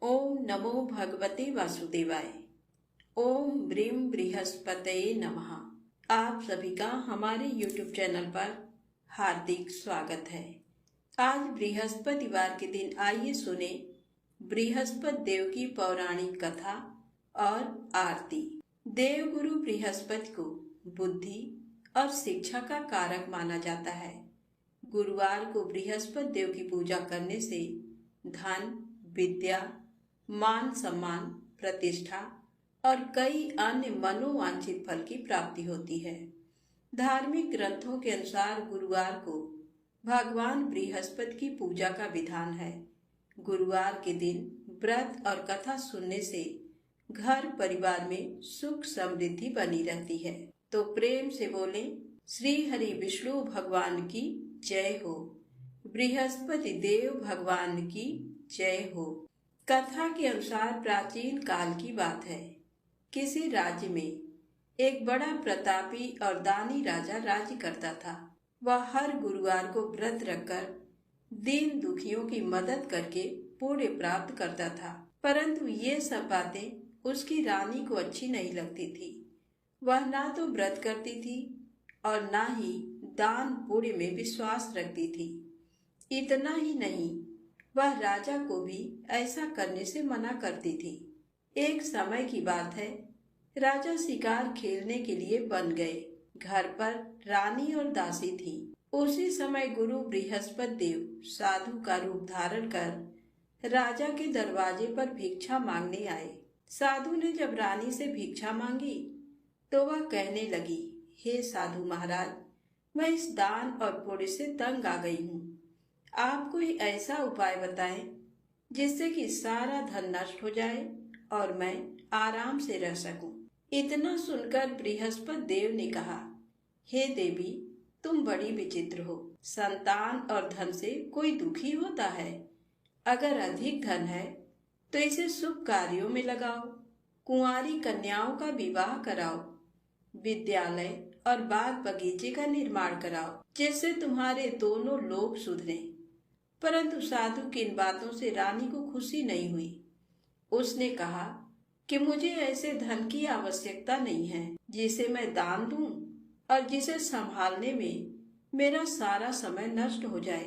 ओम नमो भगवते वासुदेवाय। ओम ब्रीम बृहस्पतये नमः। आप सभी का हमारे YouTube चैनल पर हार्दिक स्वागत है। आज बृहस्पतिवार के दिन आइए सुने बृहस्पति देव की पौराणिक कथा और आरती। देवगुरु बृहस्पति को बुद्धि और शिक्षा का कारक माना जाता है। गुरुवार को बृहस्पति देव की पूजा करने से धन, विद्या, मान सम्मान, प्रतिष्ठा और कई अन्य मनोवांछित फल की प्राप्ति होती है। धार्मिक ग्रंथों के अनुसार गुरुवार को भगवान बृहस्पति की पूजा का विधान है। गुरुवार के दिन व्रत और कथा सुनने से घर परिवार में सुख समृद्धि बनी रहती है। तो प्रेम से बोलें, श्री हरि विष्णु भगवान की जय हो, बृहस्पति देव भगवान की जय हो। कथा के अनुसार प्राचीन काल की बात है। किसी राज्य में एक बड़ा प्रतापी और दानी राजा राज्य करता था। वह हर गुरुवार को व्रत रखकर दीन दुखियों की मदद करके पुण्य प्राप्त करता था। परंतु ये सब बातें उसकी रानी को अच्छी नहीं लगती थी। वह ना तो व्रत करती थी और ना ही दान पुण्य में विश्वास रखती थी। इतना ही नहीं, वह राजा को भी ऐसा करने से मना करती थी। एक समय की बात है, राजा शिकार खेलने के लिए बन गए। घर पर रानी और दासी थी। उसी समय गुरु बृहस्पति देव साधु का रूप धारण कर राजा के दरवाजे पर भिक्षा मांगने आए। साधु ने जब रानी से भिक्षा मांगी तो वह कहने लगी, हे साधु महाराज, मैं इस दान और पुण्य से तंग आ गई हूँ। आप कोई ऐसा उपाय बताएं जिससे कि सारा धन नष्ट हो जाए और मैं आराम से रह सकूं। इतना सुनकर बृहस्पति देव ने कहा, हे देवी, तुम बड़ी विचित्र हो। संतान और धन से कोई दुखी होता है? अगर अधिक धन है तो इसे शुभ कार्यों में लगाओ, कुंवारी कन्याओं का विवाह कराओ, विद्यालय और बाग बगीचे का निर्माण कराओ, जिससे तुम्हारे दोनों लोग सुधरें। परंतु साधु की इन बातों से रानी को खुशी नहीं हुई। उसने कहा कि मुझे ऐसे धन की आवश्यकता नहीं है जिसे मैं दान दूं और जिसे संभालने में मेरा सारा समय नष्ट हो जाए।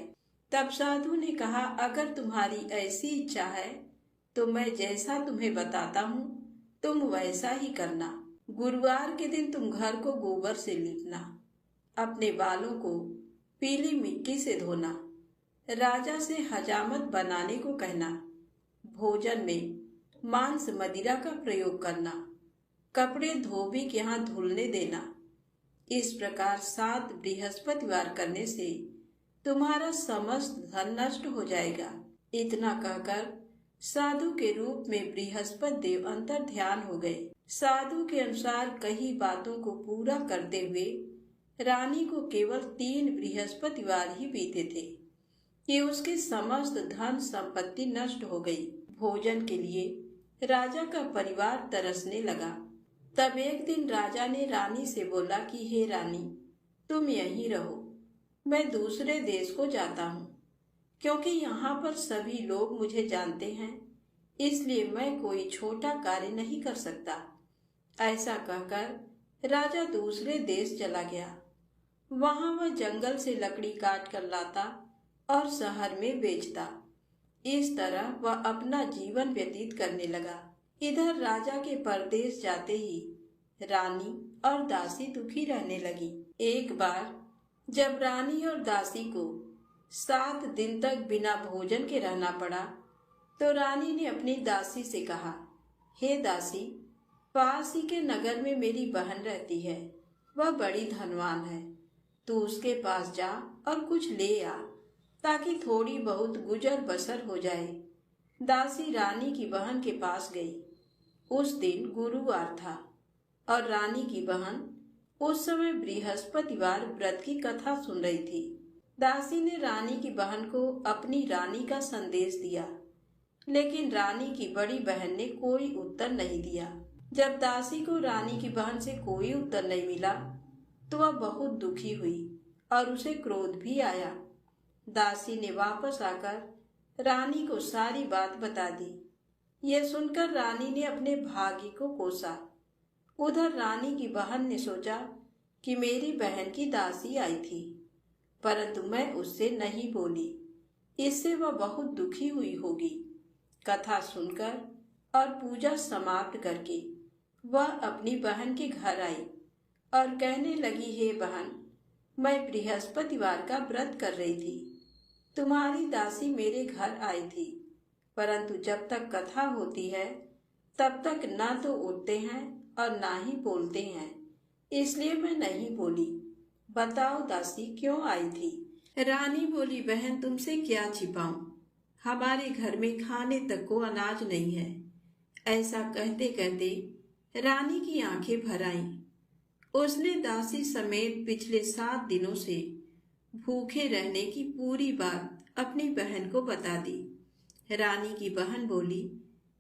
तब साधु ने कहा, अगर तुम्हारी ऐसी इच्छा है तो मैं जैसा तुम्हें बताता हूँ तुम वैसा ही करना। गुरुवार के दिन तुम घर को गोबर से लीपना, अपने बालों को पीली मिट्टी से धोना, राजा से हजामत बनाने को कहना, भोजन में मांस मदिरा का प्रयोग करना, कपड़े धोबी के यहाँ धुलने देना। इस प्रकार 7 बृहस्पतिवार करने से तुम्हारा समस्त धन नष्ट हो जाएगा। इतना कहकर साधु के रूप में बृहस्पति देव अंतर ध्यान हो गए। साधु के अनुसार कही बातों को पूरा करते हुए रानी को केवल 3 बृहस्पतिवार ही बीते थे कि उसकी समस्त धन संपत्ति नष्ट हो गई। भोजन के लिए राजा का परिवार तरसने लगा। तब एक दिन राजा ने रानी से बोला कि हे रानी, तुम यहीं रहो, मैं दूसरे देश को जाता हूँ, क्योंकि यहाँ पर सभी लोग मुझे जानते हैं, इसलिए मैं कोई छोटा कार्य नहीं कर सकता। ऐसा कहकर राजा दूसरे देश चला गया। वहाँ वह जंगल से लकड़ी काट कर लाता और शहर में बेचता। इस तरह वह अपना जीवन व्यतीत करने लगा। इधर राजा के परदेश जाते ही रानी और दासी दुखी रहने लगी। एक बार जब रानी और दासी को 7 दिन तक बिना भोजन के रहना पड़ा तो रानी ने अपनी दासी से कहा, हे दासी, पास ही के नगर में मेरी बहन रहती है, वह बड़ी धनवान है, तू उसके पास जा और कुछ ले आ ताकि थोड़ी बहुत गुजर बसर हो जाए। दासी रानी की बहन के पास गई। उस दिन गुरुवार था और रानी की बहन उस समय बृहस्पतिवार व्रत की कथा सुन रही थी। दासी ने रानी की बहन को अपनी रानी का संदेश दिया, लेकिन रानी की बड़ी बहन ने कोई उत्तर नहीं दिया। जब दासी को रानी की बहन से कोई उत्तर नहीं मिला तो वह बहुत दुखी हुई और उसे क्रोध भी आया। दासी ने वापस आकर रानी को सारी बात बता दी। यह सुनकर रानी ने अपने भाग्य को कोसा। उधर रानी की बहन ने सोचा कि मेरी बहन की दासी आई थी, परंतु मैं उससे नहीं बोली, इससे वह बहुत दुखी हुई होगी। कथा सुनकर और पूजा समाप्त करके वह अपनी बहन के घर आई और कहने लगी, हे बहन, मैं बृहस्पतिवार का व्रत कर रही थी। तुम्हारी दासी मेरे घर आई थी, परंतु जब तक कथा होती है तब तक ना तो उठते हैं और ना ही बोलते हैं, इसलिए मैं नहीं बोली। बताओ दासी क्यों आई थी? रानी बोली, बहन तुमसे क्या छिपाऊं, हमारे घर में खाने तक को अनाज नहीं है। ऐसा कहते कहते रानी की आंखें भर आईं। उसने दासी समेत पिछले 7 दिनों से भूखे रहने की पूरी बात अपनी बहन को बता दी। रानी की बहन बोली,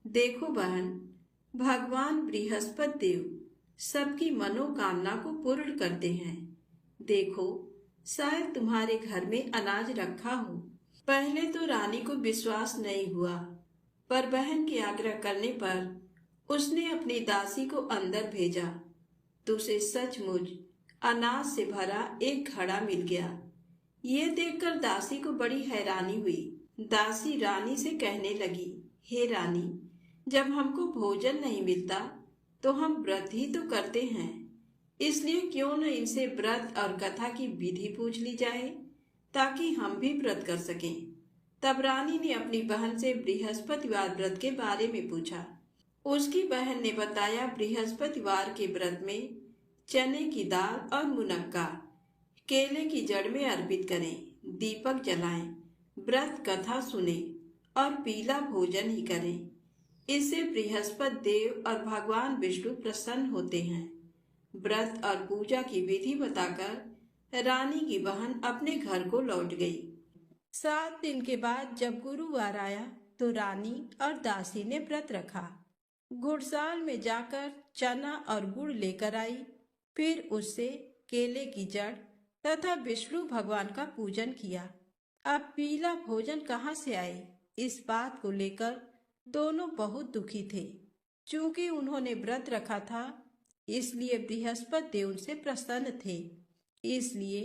देखो बहन, भगवान बृहस्पति देव सबकी मनोकामना को पूर्ण करते हैं। देखो, शायद तुम्हारे घर में अनाज रखा हो। पहले तो रानी को विश्वास नहीं हुआ, पर बहन के आग्रह करने पर उसने अपनी दासी को अंदर भेजा तो उसे सचमुच अनाज से भरा एक घड़ा मिल गया। ये देखकर दासी को बड़ी हैरानी हुई। दासी रानी से कहने लगी, हे रानी, जब हमको भोजन नहीं मिलता तो हम व्रत ही तो करते हैं, इसलिए क्यों न इनसे व्रत और कथा की विधि पूछ ली जाए ताकि हम भी व्रत कर सकें। तब रानी ने अपनी बहन से बृहस्पतिवार व्रत के बारे में पूछा। उसकी बहन ने बताया, बृहस्पतिवार के व्रत में चने की दाल और मुनक्का केले की जड़ में अर्पित करें, दीपक जलाएं, व्रत कथा सुने और पीला भोजन ही करें। इससे बृहस्पति देव और भगवान विष्णु प्रसन्न होते हैं। व्रत और पूजा की विधि बताकर रानी की बहन अपने घर को लौट गई। 7 दिन के बाद जब गुरुवार आया तो रानी और दासी ने व्रत रखा। गुड़साल में जाकर चना और गुड़ लेकर आई, फिर उससे केले की जड़ तथा विष्णु भगवान का पूजन किया। अब पीला भोजन कहाँ से आए, इस बात को लेकर दोनों बहुत दुखी थे। चूंकि उन्होंने व्रत रखा था, इसलिए बृहस्पति देव उनसे प्रसन्न थे। इसलिए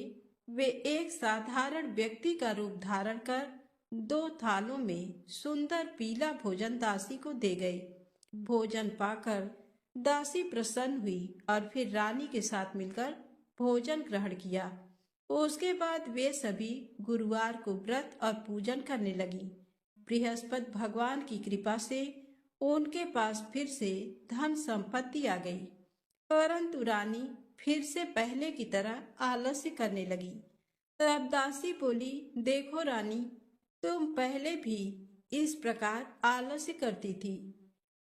वे एक साधारण व्यक्ति का रूप धारण कर 2 थालों में सुंदर पीला भोजन दासी को दे गए। भोजन पाकर दासी प्रसन्न हुई और फिर रानी के साथ मिलकर भोजन ग्रहण किया। उसके बाद वे सभी गुरुवार को व्रत और पूजन करने लगी। बृहस्पति भगवान की कृपा से उनके पास फिर से धन संपत्ति आ गई, परंतु रानी फिर से पहले की तरह आलस्य करने लगी। तब दासी बोली, देखो रानी, तुम पहले भी इस प्रकार आलस्य करती थी।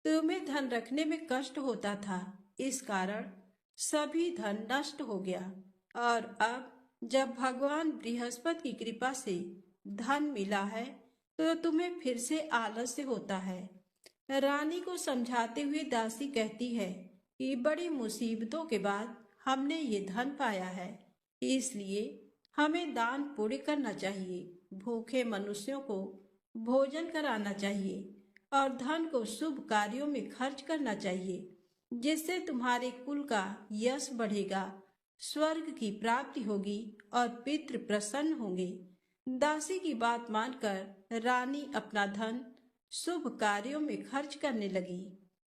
तुम्हें धन रखने में कष्ट होता था, इस कारण सभी धन नष्ट हो गया, और अब जब भगवान बृहस्पति की कृपा से धन मिला है तो तुम्हें फिर से आलस्य होता है। रानी को समझाते हुए दासी कहती है कि बड़ी मुसीबतों के बाद हमने ये धन पाया है, इसलिए हमें दान पुण्य करना चाहिए, भूखे मनुष्यों को भोजन कराना चाहिए और धन को शुभ कार्यों में खर्च करना चाहिए, जिससे तुम्हारे कुल का यश बढ़ेगा, स्वर्ग की प्राप्ति होगी और पितृ प्रसन्न होंगे। दासी की बात मानकर रानी अपना धन शुभ कार्यों में खर्च करने लगी,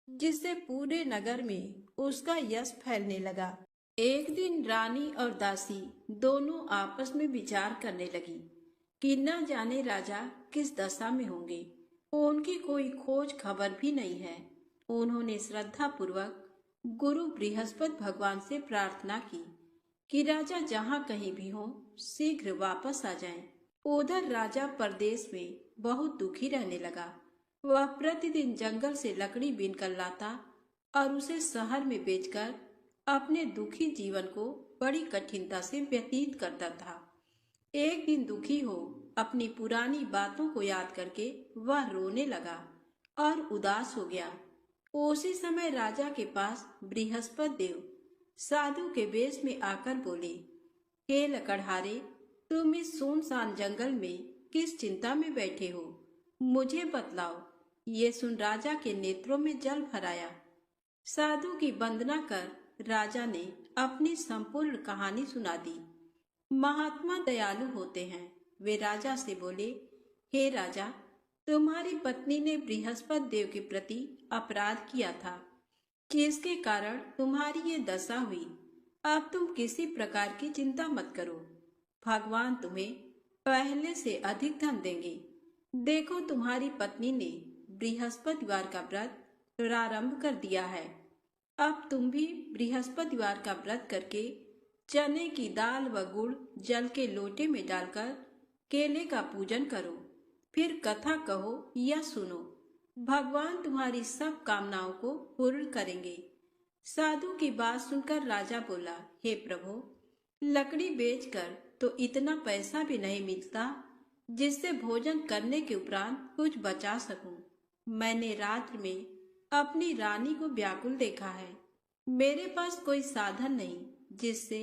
जिससे पूरे नगर में उसका यश फैलने लगा। एक दिन रानी और दासी दोनों आपस में विचार करने लगी कि न जाने राजा किस दशा में होंगे। उनकी कोई खोज खबर भी नहीं है। उन्होंने श्रद्धा पूर्वक गुरु बृहस्पति भगवान से प्रार्थना की कि राजा जहाँ कहीं भी हो शीघ्र वापस आ जाएं। उधर राजा परदेश में बहुत दुखी रहने लगा। वह प्रतिदिन जंगल से लकड़ी बीन कर लाता और उसे शहर में बेचकर अपने दुखी जीवन को बड़ी कठिनता से व्यतीत करता था। एक दिन दुखी हो अपनी पुरानी बातों को याद करके वह रोने लगा और उदास हो गया। उसी समय राजा के पास बृहस्पति देव साधु के वेश में आकर बोले, हे लकड़हारे, तुम इस सुनसान जंगल में किस चिंता में बैठे हो? मुझे बतलाओ, ये सुन राजा के नेत्रों में जल भर आया। साधु की वंदना कर राजा ने अपनी संपूर्ण कहानी सुना दी। महात्मा दयालु होते हैं। वे राजा से बोले, हे राजा, तुम्हारी पत्नी ने बृहस्पति देव के प्रति अपराध किया था, जिसके कारण तुम्हारी ये दशा हुई। अब तुम किसी प्रकार की चिंता मत करो, भगवान तुम्हें पहले से अधिक धन देंगे। देखो, तुम्हारी पत्नी ने बृहस्पतिवार का व्रत प्रारंभ कर दिया है। अब तुम भी बृहस्पतिवार का व्रत करके चने की दाल व गुड़ जल के लोटे में डालकर केले का पूजन करो, फिर कथा कहो या सुनो। भगवान तुम्हारी सब कामनाओं को पूर्ण करेंगे। साधु की बात सुनकर राजा बोला, हे प्रभु, लकड़ी बेचकर तो इतना पैसा भी नहीं मिलता जिससे भोजन करने के उपरांत कुछ बचा सकूं। मैंने रात्र में अपनी रानी को व्याकुल देखा है। मेरे पास कोई साधन नहीं जिससे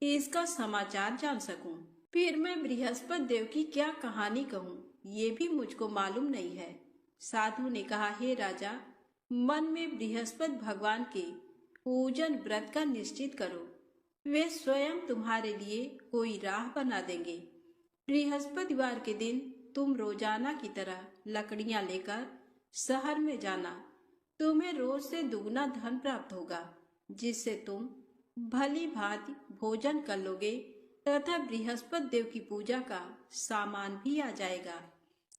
इसका समाचार जान सकूं। फिर मैं बृहस्पति देव की क्या कहानी कहूं, ये भी मुझको मालूम नहीं है। साधु ने कहा, हे राजा, मन में बृहस्पति भगवान के पूजन व्रत का निश्चित करो। वे स्वयं तुम्हारे लिए कोई राह बना देंगे। बृहस्पतिवार के दिन तुम रोजाना की तरह लकड़ियां लेकर शहर में जाना। तुम्हें रोज से दुगना धन प्राप्त होगा, जिससे तुम भली भांति भोजन कर लोगे तथा बृहस्पति देव की पूजा का सामान भी आ जाएगा।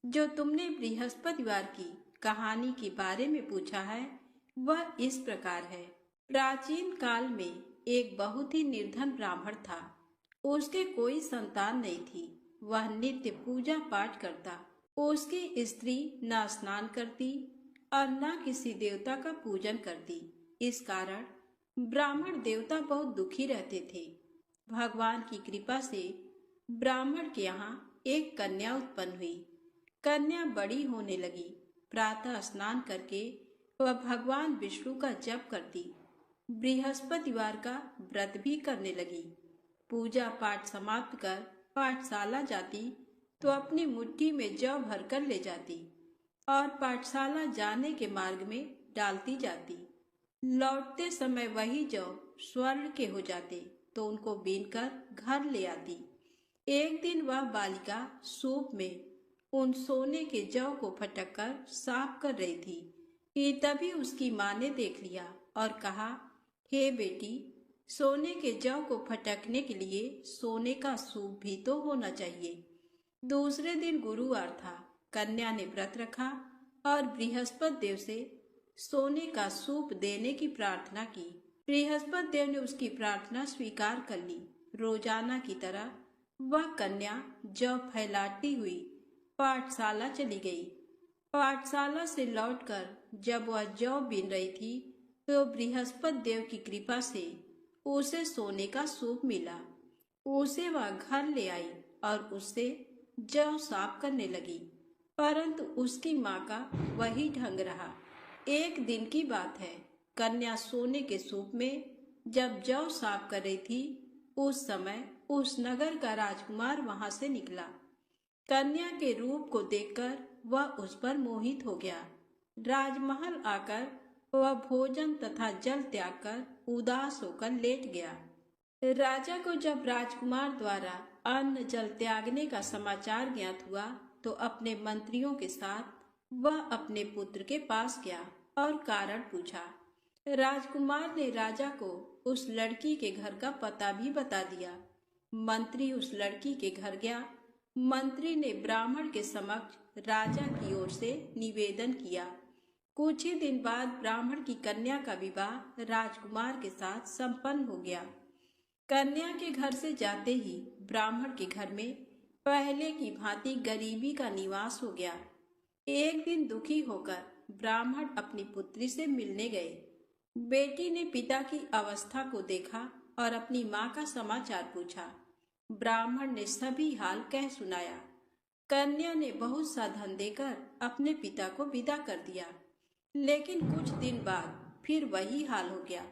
जो तुमने बृहस्पतिवार की कहानी के बारे में पूछा है, वह इस प्रकार है। प्राचीन काल में एक बहुत ही निर्धन ब्राह्मण था। उसके कोई संतान नहीं थी। वह नित्य पूजा पाठ करता। उसकी स्त्री न स्नान करती और न किसी देवता का पूजन करती। इस कारण ब्राह्मण देवता बहुत दुखी रहते थे। भगवान की कृपा से ब्राह्मण के यहाँ एक कन्या उत्पन्न हुई। कन्या बड़ी होने लगी। प्रातः स्नान करके वह भगवान विष्णु का जप करती। बृहस्पतिवार का व्रत भी करने लगी। पूजा पाठ समाप्त कर पाठशाला जाती तो अपनी मुट्ठी में जौ भरकर ले जाती और पाठशाला जाने के मार्ग में डालती जाती। लौटते समय वही जौ स्वर्ण के हो जाते तो उनको बीनकर घर ले आती। एक दिन वह बालिका सूप में उन सोने के जौ को फटक कर साफ कर रही थी कि तभी उसकी माँ ने देख लिया और कहा, हे बेटी, सोने के जौ को फटकने के लिए सोने का सूप भी तो होना चाहिए। दूसरे दिन गुरुवार था। कन्या ने व्रत रखा और बृहस्पति देव से सोने का सूप देने की प्रार्थना की। बृहस्पति देव ने उसकी प्रार्थना स्वीकार कर ली। रोजाना की तरह वह कन्या जौ फैलाती हुई पाठशाला चली गई। पाठशाला से लौटकर जब वह जौ बीन रही थी तो बृहस्पति देव की कृपा से उसे सोने का सूप मिला। उसे वह घर ले आई और उससे जौ साफ करने लगी, परंतु उसकी माँ का वही ढंग रहा। एक दिन की बात है, कन्या सोने के सूप में जब जौ साफ कर रही थी, उस समय उस नगर का राजकुमार वहां से निकला। कन्या के रूप को देखकर वह उस पर मोहित हो गया। राजमहल आकर वह भोजन तथा जल त्याग कर उदास होकर लेट गया। राजा को जब राजकुमार द्वारा अन्न जल त्यागने का समाचार ज्ञात हुआ तो अपने मंत्रियों के साथ वह अपने पुत्र के पास गया और कारण पूछा। राजकुमार ने राजा को उस लड़की के घर का पता भी बता दिया। मंत्री उस लड़की के घर गया। मंत्री ने ब्राह्मण के समक्ष राजा की ओर से निवेदन किया। कुछ ही दिन बाद ब्राह्मण की कन्या का विवाह राजकुमार के साथ संपन्न हो गया। कन्या के घर से जाते ही ब्राह्मण के घर में पहले की भांति गरीबी का निवास हो गया। एक दिन दुखी होकर ब्राह्मण अपनी पुत्री से मिलने गए। बेटी ने पिता की अवस्था को देखा और अपनी माँ का समाचार पूछा। ब्राह्मण ने सभी हाल कह सुनाया। कन्या ने बहुत सा धन देकर अपने पिता को विदा कर दिया, लेकिन कुछ दिन बाद फिर वही हाल हो गया।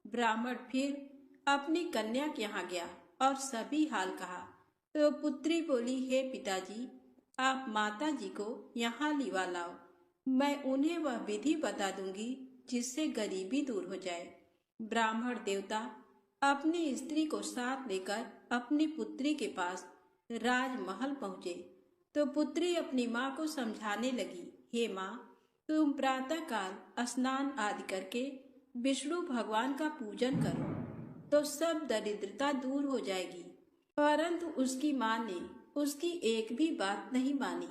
ब्राह्मण फिर अपनी कन्या के यहाँ गया और सभी हाल कहा तो पुत्री बोली, हे पिताजी, आप माता जी को यहाँ लिवा लाओ। मैं उन्हें वह विधि बता दूंगी जिससे गरीबी दूर हो जाए। ब्राह्मण देवता अपनी स्त्री को साथ लेकर अपनी पुत्री के पास राजमहल पहुंचे तो पुत्री अपनी माँ को समझाने लगी, हे माँ, तुम प्रातःकाल स्नान आदि करके विष्णु भगवान का पूजन करो तो सब दरिद्रता दूर हो जाएगी। परंतु उसकी माँ ने उसकी एक भी बात नहीं मानी।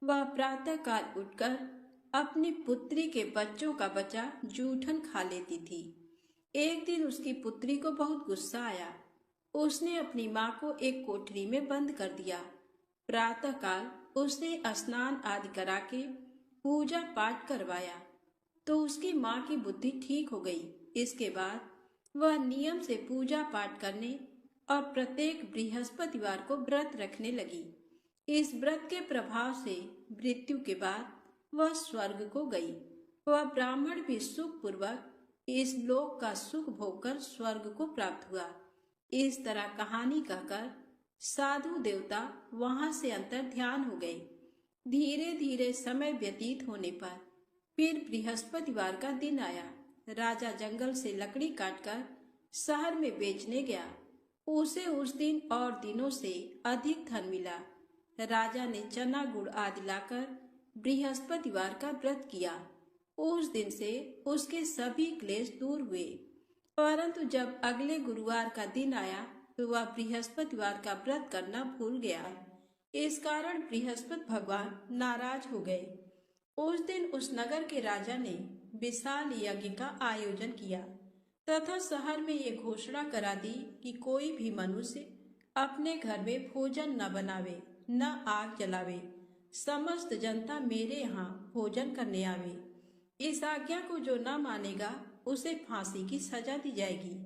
वह प्रातःकाल उठकर अपनी पुत्री के बच्चों का बचा जूठन खा लेती थी। एक दिन उसकी पुत्री को बहुत गुस्सा आया। उसने अपनी माँ को एक कोठरी में बंद कर दिया। प्रातःकाल उसने स्नान आदि करा के पूजा पाठ करवाया तो उसकी माँ की बुद्धि ठीक हो गई। इसके बाद वह नियम से पूजा पाठ करने और प्रत्येक बृहस्पतिवार को व्रत रखने लगी। इस व्रत के प्रभाव से मृत्यु के बाद वह स्वर्ग को गई। वह ब्राह्मण भी सुख पूर्वक इस लोक का सुख भोगकर स्वर्ग को प्राप्त हुआ। इस तरह कहानी कहकर साधु देवता वहां से अंतर ध्यान हो गए। धीरे धीरे समय व्यतीत होने पर फिर बृहस्पतिवार का दिन आया। राजा जंगल से लकड़ी काटकर शहर में बेचने गया। उसे उस दिन और दिनों से अधिक धन मिला। राजा ने चना गुड़ आदि लाकर बृहस्पतिवार का व्रत किया। उस दिन से उसके सभी क्लेश दूर हुए। परंतु जब अगले गुरुवार का दिन आया तो वह बृहस्पतिवार का व्रत करना भूल गया। इस कारण बृहस्पति भगवान नाराज हो गए। उस दिन उस नगर के राजा ने विशाल यज्ञ का आयोजन किया तथा शहर में ये घोषणा करा दी कि कोई भी मनुष्य अपने घर में भोजन न बनावे, न आग जलावे। समस्त जनता मेरे यहाँ भोजन करने आवे। इस आज्ञा को जो न मानेगा उसे फांसी की सजा दी जाएगी।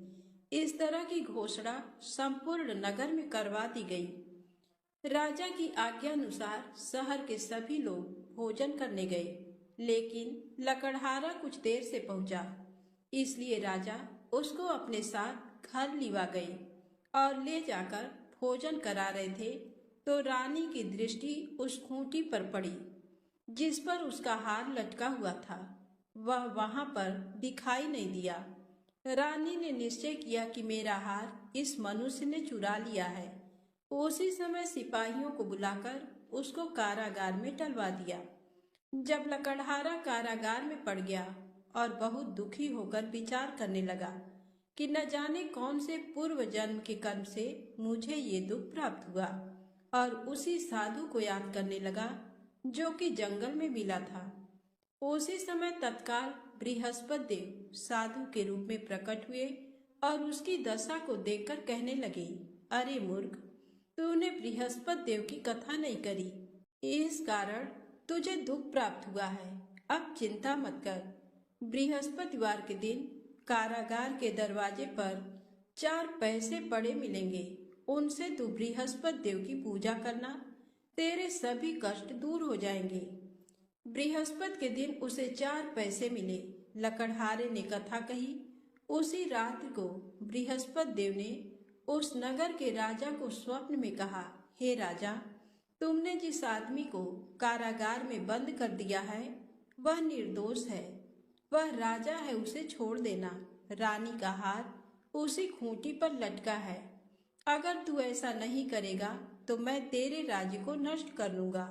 इस तरह की घोषणा संपूर्ण नगर में करवा दी गई। राजा की आज्ञा अनुसार शहर के सभी लोग भोजन करने गए, लेकिन लकड़हारा कुछ देर से पहुंचा। इसलिए राजा उसको अपने साथ घर लिवा गए और ले जाकर भोजन करा रहे थे तो रानी की दृष्टि उस खूंटी पर पड़ी जिस पर उसका हार लटका हुआ था। वह वहां पर दिखाई नहीं दिया। रानी ने निश्चय किया कि मेरा हार इस मनुष्य ने चुरा लिया है। उसी समय सिपाहियों को बुलाकर उसको कारागार में डलवा दिया। जब लकड़हारा कारागार में पड़ गया और बहुत दुखी होकर विचार करने लगा कि न जाने कौन से पूर्व जन्म के कर्म से मुझे ये दुख प्राप्त हुआ, और उसी साधु को याद करने लगा जो कि जंगल में मिला था। उसी समय तत्काल बृहस्पति देव साधु के रूप में प्रकट हुए और उसकी दशा को देखकर कहने लगे, अरे मूर्ख, तूने बृहस्पति देव की कथा नहीं करी, इस कारण तुझे दुख प्राप्त हुआ है। अब चिंता मत कर। बृहस्पतिवार के दिन कारागार के दरवाजे पर 4 पैसे पड़े मिलेंगे। उनसे तू बृहस्पति देव की पूजा करना, तेरे सभी कष्ट दूर हो जाएंगे। बृहस्पति के दिन उसे 4 पैसे मिले। लकड़हारे ने कथा कही। उसी रात्रि को बृहस्पति देव ने उस नगर के राजा को स्वप्न में कहा, हे राजा, तुमने जिस आदमी को कारागार में बंद कर दिया है वह निर्दोष है। वह राजा है, उसे छोड़ देना। रानी का हार उसी खूंटी पर लटका है। अगर तू ऐसा नहीं करेगा तो मैं तेरे राज्य को नष्ट कर लूंगा।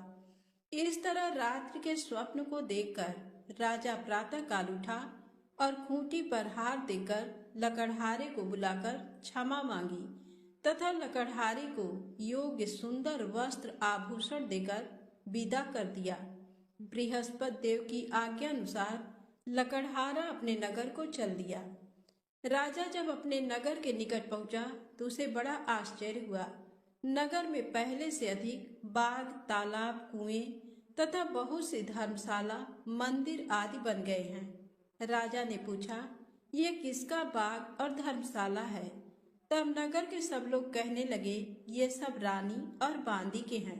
इस तरह रात्रि के स्वप्न को देखकर राजा प्रातः काल उठा और खूंटी पर हार देकर लकड़हारे को बुलाकर क्षमा मांगी तथा लकड़हारे को योग्य सुंदर वस्त्र आभूषण देकर विदा कर दिया। बृहस्पति देव की आज्ञा अनुसार लकड़हारा अपने नगर को चल दिया। राजा जब अपने नगर के निकट पहुंचा तो उसे बड़ा आश्चर्य हुआ। नगर में पहले से अधिक बाग, तालाब, कुएं तथा बहुत सी धर्मशाला, मंदिर आदि बन गए हैं। राजा ने पूछा, ये किसका बाग और धर्मशाला है? तब नगर के सब लोग कहने लगे, ये सब रानी और बांदी के हैं।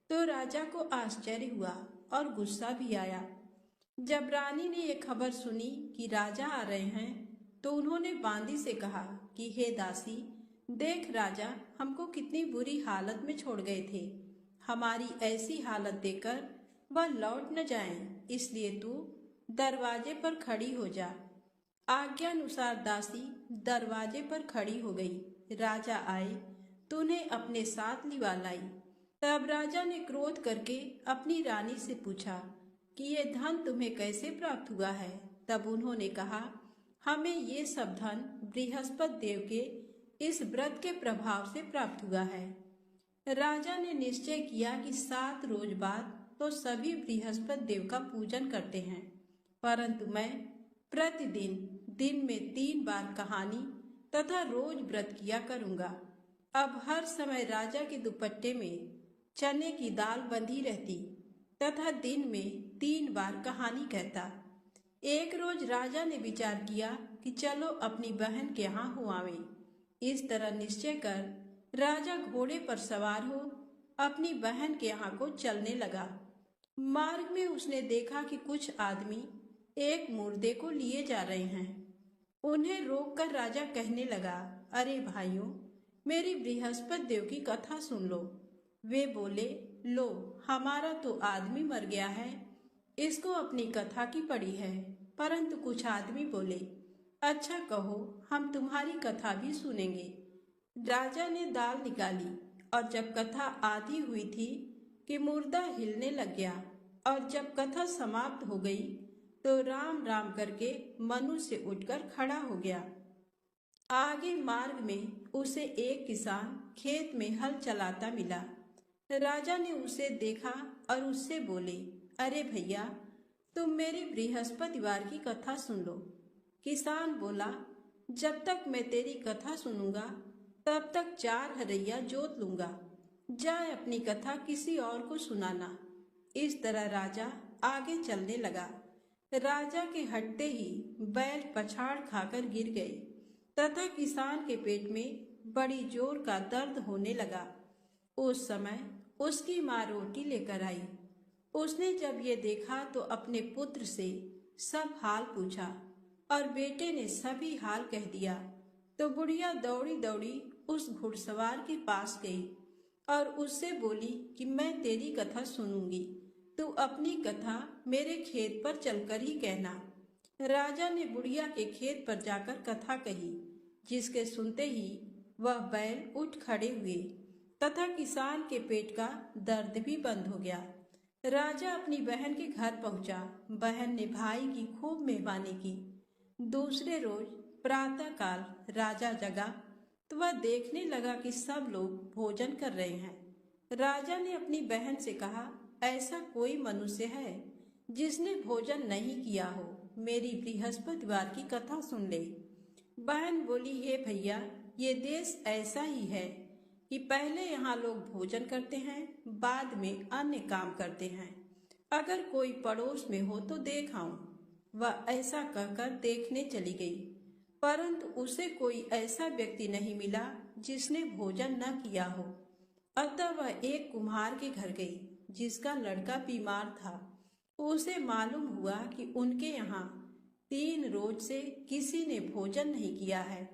तो राजा को आश्चर्य हुआ और गुस्सा भी आया। जब रानी ने ये खबर सुनी कि राजा आ रहे हैं तो उन्होंने बांदी से कहा कि हे दासी, देख राजा हमको कितनी बुरी हालत में छोड़ गए थे। हमारी ऐसी हालत देखकर वह लौट न जाएं, इसलिए तू दरवाजे पर खड़ी हो जा। आज्ञानुसार दासी दरवाजे पर खड़ी हो गई। राजा आए तो उन्हें अपने साथ लिवा लाई। तब राजा ने क्रोध करके अपनी रानी से पूछा कि ये धन तुम्हें कैसे प्राप्त हुआ है। तब उन्होंने कहा, हमें ये सब धन बृहस्पति देव के इस व्रत के प्रभाव से प्राप्त हुआ है। राजा ने निश्चय किया कि 7 रोज बाद तो सभी बृहस्पति देव का पूजन करते हैं, परंतु मैं प्रतिदिन दिन में 3 बार कहानी तथा रोज व्रत किया करूंगा। अब हर समय राजा के दुपट्टे में चने की दाल बंधी रहती तथा दिन में 3 बार कहानी कहता। एक रोज राजा ने विचार किया कि चलो अपनी बहन के यहाँ हो आवें। इस तरह निश्चय कर राजा घोड़े पर सवार हो अपनी बहन के यहाँ को चलने लगा। मार्ग में उसने देखा कि कुछ आदमी एक मुर्दे को लिए जा रहे हैं। उन्हें रोककर राजा कहने लगा, अरे भाइयों, मेरी बृहस्पति देव की कथा सुन लो। वे बोले, लो, हमारा तो आदमी मर गया है, इसको अपनी कथा की पड़ी है। परंतु कुछ आदमी बोले, अच्छा कहो, हम तुम्हारी कथा भी सुनेंगे। राजा ने दाल निकाली और जब कथा आधी हुई थी कि मुर्दा हिलने लग गया, और जब कथा समाप्त हो गई तो राम राम करके मनुष्य उठकर खड़ा हो गया। आगे मार्ग में उसे एक किसान खेत में हल चलाता मिला। राजा ने उसे देखा और उससे बोले, अरे भैया, तुम मेरी बृहस्पतिवार की कथा सुन लो। किसान बोला, जब तक मैं तेरी कथा सुनूंगा तब तक 4 हरैया जोत लूंगा। जाए अपनी कथा किसी और को सुनाना। इस तरह राजा आगे चलने लगा। राजा के हटते ही बैल पछाड़ खाकर गिर गए तथा किसान के पेट में बड़ी जोर का दर्द होने लगा। उस समय उसकी माँ रोटी लेकर आई। उसने जब ये देखा तो अपने पुत्र से सब हाल पूछा और बेटे ने सभी हाल कह दिया। तो बुढ़िया दौड़ी दौड़ी उस घुड़सवार के पास गई और उससे बोली कि मैं तेरी कथा सुनूंगी, तू अपनी कथा मेरे खेत पर चलकर ही कहना। राजा ने बुढ़िया के खेत पर जाकर कथा कही, जिसके सुनते ही वह बैल उठ खड़े हुए तथा किसान के पेट का दर्द भी बंद हो गया। राजा अपनी बहन के घर पहुंचा। बहन ने भाई की खूब मेहमानी की। दूसरे रोज प्रातः काल राजा जगा तो वह देखने लगा कि सब लोग भोजन कर रहे हैं। राजा ने अपनी बहन से कहा, ऐसा कोई मनुष्य है जिसने भोजन नहीं किया हो, मेरी बृहस्पतिवार की कथा सुन ले। बहन बोली, हे भैया, ये देश ऐसा ही है कि पहले यहाँ लोग भोजन करते हैं, बाद में अन्य काम करते हैं। अगर कोई पड़ोस में हो तो देख आऊं। वह ऐसा कहकर देखने चली गई, परंतु उसे कोई ऐसा व्यक्ति नहीं मिला जिसने भोजन न किया हो। अतः वह एक कुम्हार के घर गई, जिसका लड़का बीमार था। उसे मालूम हुआ कि उनके यहाँ 3 रोज से किसी ने भोजन नहीं किया है।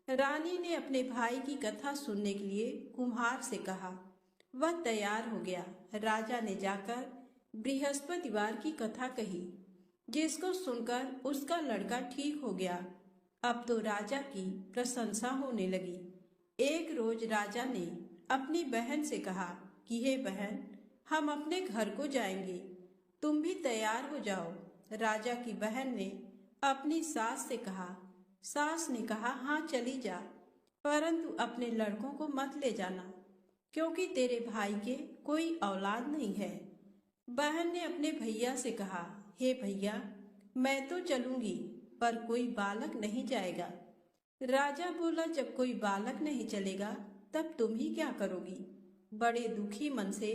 रानी ने अपने भाई की कथा सुनने के लिए कुम्हार से कहा। वह तैयार हो गया। राजा ने जाकर बृहस्पतिवार की कथा कही, जिसको सुनकर उसका लड़का ठीक हो गया। अब तो राजा की प्रशंसा होने लगी। एक रोज राजा ने अपनी बहन से कहा कि हे बहन, हम अपने घर को जाएंगे, तुम भी तैयार हो जाओ। राजा की बहन ने अपनी सास से कहा। सास ने कहा, हाँ चली जा, परंतु अपने लड़कों को मत ले जाना, क्योंकि तेरे भाई के कोई औलाद नहीं है। बहन ने अपने भैया से कहा, हे भैया, मैं तो चलूंगी, पर कोई बालक नहीं जाएगा। राजा बोला, जब कोई बालक नहीं चलेगा तब तुम ही क्या करोगी। बड़े दुखी मन से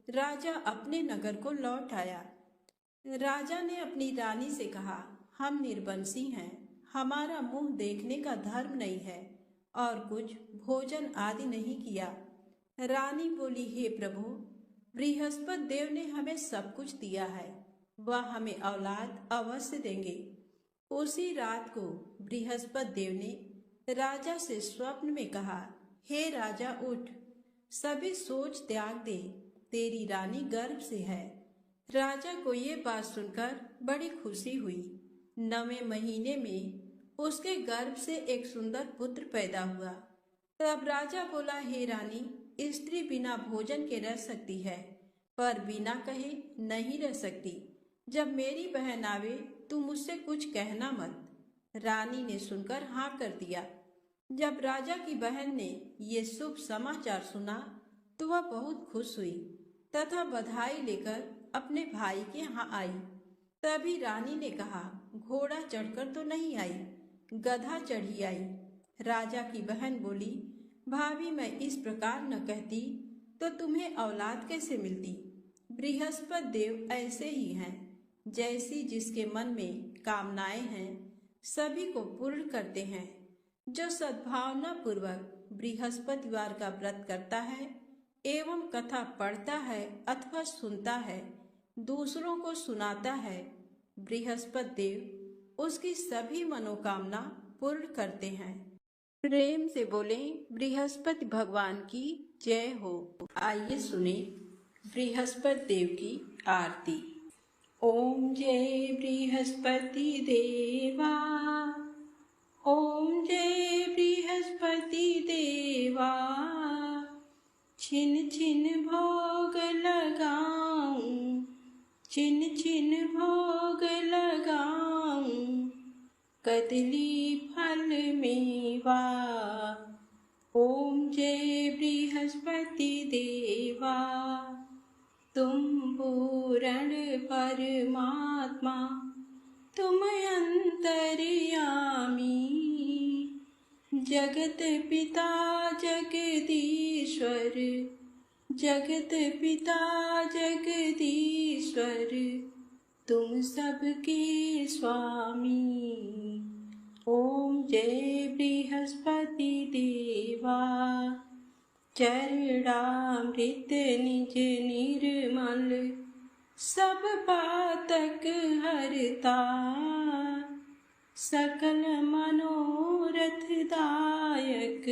राजा अपने नगर को लौट आया। राजा ने अपनी रानी से कहा, हम निर्वंशी हैं, हमारा मुंह देखने का धर्म नहीं है और कुछ भोजन आदि नहीं किया। रानी बोली, हे प्रभु, बृहस्पति देव ने हमें सब कुछ दिया है, वह हमें औलाद अवश्य देंगे। उसी रात को बृहस्पति देव ने राजा से स्वप्न में कहा, हे राजा, उठ, सभी सोच त्याग दे, तेरी रानी गर्भ से है। राजा को ये बात सुनकर बड़ी खुशी हुई। 9वें महीने में उसके गर्भ से एक सुंदर पुत्र पैदा हुआ। तब राजा बोला, हे रानी, स्त्री बिना भोजन के रह सकती है, पर बिना कहे नहीं रह सकती। जब मेरी बहन आवे तू मुझसे कुछ कहना मत। रानी ने सुनकर हाँ कर दिया। जब राजा की बहन ने ये शुभ समाचार सुना तो वह बहुत खुश हुई तथा बधाई लेकर अपने भाई के यहाँ आई। तभी रानी ने कहा, घोड़ा चढ़कर तो नहीं आई, गधा चढ़ी आई। राजा की बहन बोली, भाभी, मैं इस प्रकार न कहती तो तुम्हें औलाद कैसे मिलती। बृहस्पति देव ऐसे ही हैं, जैसी जिसके मन में कामनाएं हैं सभी को पूर्ण करते हैं। जो सद्भावना पूर्वक बृहस्पतिवार का व्रत करता है एवं कथा पढ़ता है अथवा सुनता है, दूसरों को सुनाता है, बृहस्पति देव उसकी सभी मनोकामना पूर्ण करते हैं। प्रेम से बोले बृहस्पति भगवान की जय हो। आइए सुने बृहस्पति देव की आरती। ओम जय बृहस्पति देवा, ओम जय बृहस्पति देवा। छिन छिन भोग लगाऊं, छिन छिन भोग लगाऊं, कदली फल मेवा। ओम जय बृहस्पति देवा, तुम पूर्ण परमात्मा, तुम अंतर्यामी, जगत पिता जगदीश्वर, जगत पिता जगदीश्वर, तुम सबके स्वामी। ओम जय बृहस्पति देवा, चरणामृत निज निर्मल, सब पातक हरता, सकल मनोरथ दायक,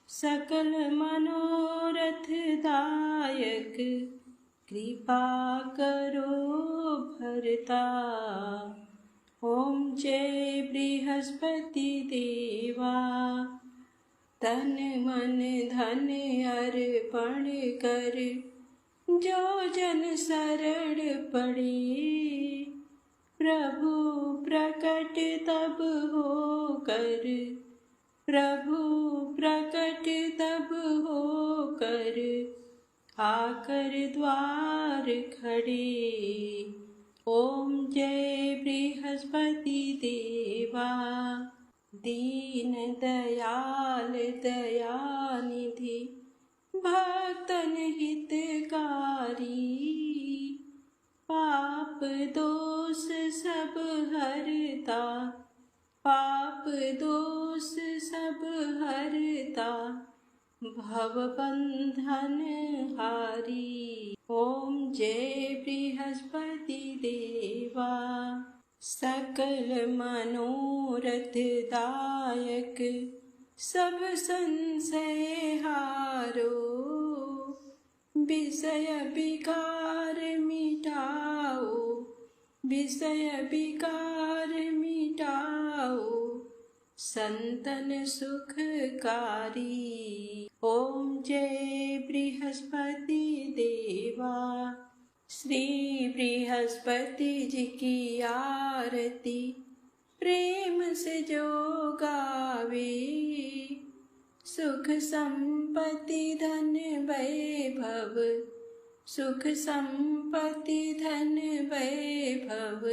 सकल मनोरथ दायक, कृपा करो भरता। ओम जय बृहस्पति देवा, तन मन धन अर्पण कर, जो जन शरण पड़े, प्रभु प्रकट तब होकर, प्रभु प्रकट तब होकर, आकर द्वार खड़े। ओम जय बृहस्पति देवा, दीन दयाल दयानिधि, भक्तन हितकारी, पाप दोष सब हरता, पाप दोष सब हरता, भव बंधन हारी। ओम जय बृहस्पति देवा, सकल मनोरथ दायक, सब संशय हारो, विषय विकार मिटाओ, विषय विकार मिटाओ, संतन सुखकारी। ओम जय बृहस्पति देवा, श्री बृहस्पति जी की आरती प्रेम से जो गावे, सुख संपत्ति धन वैभव, सुख संपत्ति धन वैभव,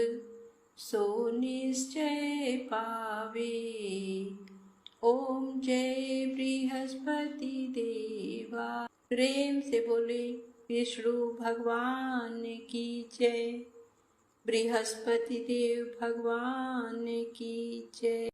सो निश्चय पावे। ओम जय बृहस्पति देवा। प्रेम से बोले विष्णु भगवान की जय, बृहस्पति देव भगवान की जय।